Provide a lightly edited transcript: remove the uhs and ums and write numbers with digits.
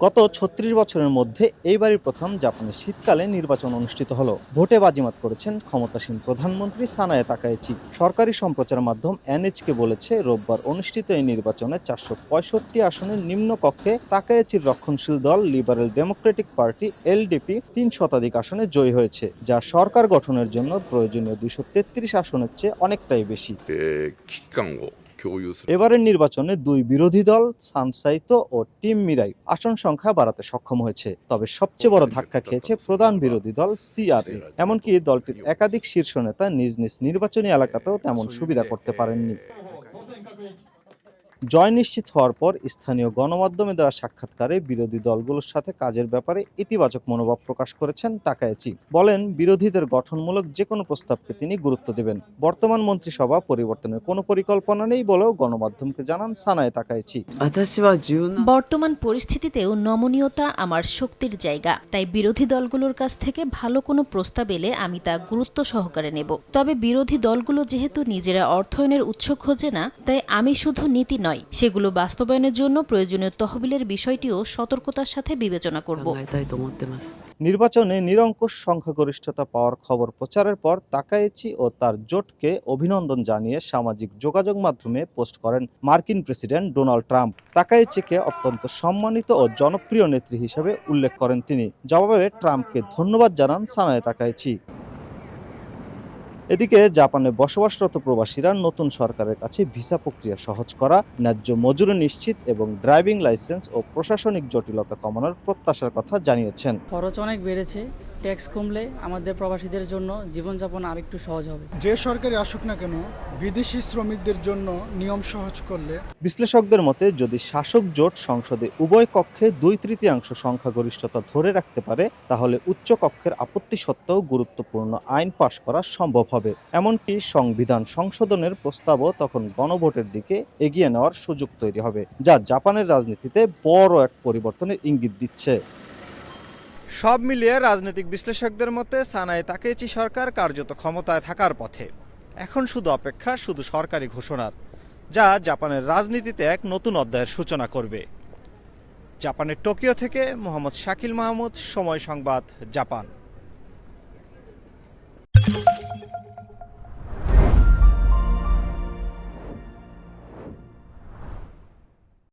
গত ৩৬ বছরের মধ্যে এইবারই প্রথম জাপানে শীতকালে নির্বাচন অনুষ্ঠিত হলো। ভোটে বাজিমাত করেছেন ক্ষমতাসীন প্রধানমন্ত্রী সানায়ে তাকাইচি। সরকারি সম্প্রচার মাধ্যম এনএইচকে বলেছে, রোববার অনুষ্ঠিত এই নির্বাচনে ৪৬৫ আসনের নিম্নকক্ষে তাকাইচির রক্ষণশীল দল লিবারেল ডেমোক্রেটিক পার্টি এলডিপি ৩ শতাধিক আসনে জয়ী হয়েছে, যা সরকার গঠনের জন্য প্রয়োজনীয় ২৩৩ আসনের চেয়ে অনেকটাই বেশি। এবারের নির্বাচনে দুই বিরোধী দল সানসাইতো ও টিম মিরাই আসন সংখ্যা বাড়াতে সক্ষম হয়েছে। তবে সবচেয়ে বড় ধাক্কা খেয়েছে প্রধান বিরোধী দল সিআরএ। এমনকি দলটির একাধিক শীর্ষ নেতা নিজ নিজ নির্বাচনী এলাকাতেও তেমন সুবিধা করতে পারেননি। জয় নিশ্চিত হওয়ার পর স্থানীয় গণমাধ্যমে দেওয়া সাক্ষাৎকারে বিরোধী দলগুলোর সাথে কাজের ব্যাপারে ইতিবাচক মনোভাব প্রকাশ করেছেন তাকাইচি। বলেন, বিরোধীদের গঠনমূলক যে কোনো প্রস্তাবকে তিনি গুরুত্ব দেবেন। বর্তমান মন্ত্রিসভা পরিবর্তনের কোনো পরিকল্পনা নেই বলেও গণমাধ্যমকে জানান সানায়ে তাকাইচি। বর্তমান পরিস্থিতিতেও নমনীয়তা আমার শক্তির জায়গা, তাই বিরোধী দলগুলোর কাছ থেকে ভালো কোনো প্রস্তাব এলে আমি তা গুরুত্ব সহকারে নেব। তবে বিরোধী দলগুলো যেহেতু নিজেরা অর্থায়নের উৎস খোঁজে না, তাই আমি শুধু নীতি নয়, সেগুলো বাস্তবায়নের জন্য প্রয়োজনীয় তহবিলের বিষয়টিও সতর্কতার সাথে বিবেচনা করব। নির্বাচনে নিরঙ্কুশ সংখ্যাগরিষ্ঠতা পাওয়ার খবর প্রচারের পর তাকাইচি ও তার জোটকে অভিনন্দন জানিয়ে সামাজিক যোগাযোগ মাধ্যমে পোস্ট করেন মার্কিন প্রেসিডেন্ট ডোনাল্ড ট্রাম্প। তাকাইচিকে অত্যন্ত সম্মানিত ও জনপ্রিয় নেত্রী হিসেবে উল্লেখ করেন তিনি। জবাবে ট্রাম্পকে ধন্যবাদ জানান সানায়ে তাকাইচি। এদিকে জাপানে বসবাসরত প্রবাসীরা নতুন সরকারের কাছে ভিসা প্রক্রিয়া সহজ করা, ন্যায্য মজুরি নিশ্চিত এবং ড্রাইভিং লাইসেন্স ও প্রশাসনিক জটিলতা কমানোর প্রত্যাশার কথা জানিয়েছেন। খরচ অনেক বেড়েছে, ট্যাক্স কমলে আমাদের প্রবাসীদের জন্য জীবনযাপন আরেকটু সহজ হবে। যে সরকারি আসুক না কেন, বিদেশি শ্রমিকদের জন্য নিয়ম সহজ করলে। বিশ্লেষকদের মতে, যদি শাসক জোট সংসদে উভয় কক্ষে ২/৩ সংখ্যাগরিষ্ঠতা ধরে রাখতে পারে, তাহলে উচ্চ কক্ষের আপত্তি সত্ত্বেও গুরুত্বপূর্ণ আইন পাশ করা সম্ভব হবে। এমনকি সংবিধান সংশোধনের প্রস্তাবও তখন গণভোটের দিকে এগিয়ে নেওয়ার সুযোগ তৈরি হবে, যা জাপানের রাজনীতিতে বড় এক পরিবর্তনের ইঙ্গিত দিচ্ছে। সব মিলিয়ে রাজনৈতিক বিশ্লেষকদের মতে সানায়ে তাকাইচি সরকার কার্যত ক্ষমতায় থাকার পথে। এখন শুধু অপেক্ষা সরকারি ঘোষণার, যা জাপানের রাজনীতিতে এক নতুন অধ্যায়ের সূচনা করবে। জাপানের টোকিও থেকে মোহাম্মদ শাকিল মাহমুদ, সময় সংবাদ, জাপান।